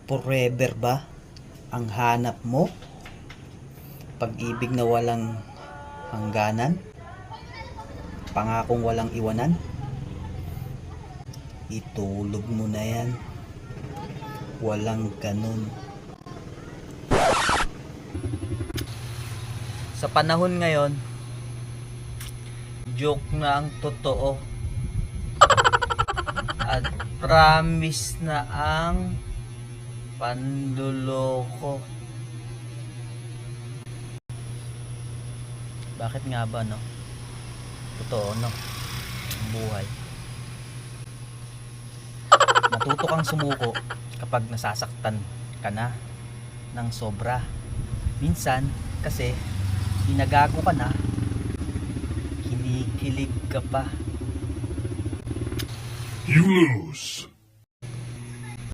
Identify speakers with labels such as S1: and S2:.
S1: Forever ba ang hanap mo? Pag-ibig na walang hangganan? Pangakong walang iwanan? Itulog mo na yan. Walang ganun. Sa panahon ngayon, joke na ang totoo. At promise na ang panluloko. Bakit nga ba, no? Totoo, no? Ang buhay. Matuto kang sumuko kapag nasasaktan ka na ng sobra. Minsan, kasi ginagago ka na, kinikilig ka pa.
S2: You lose.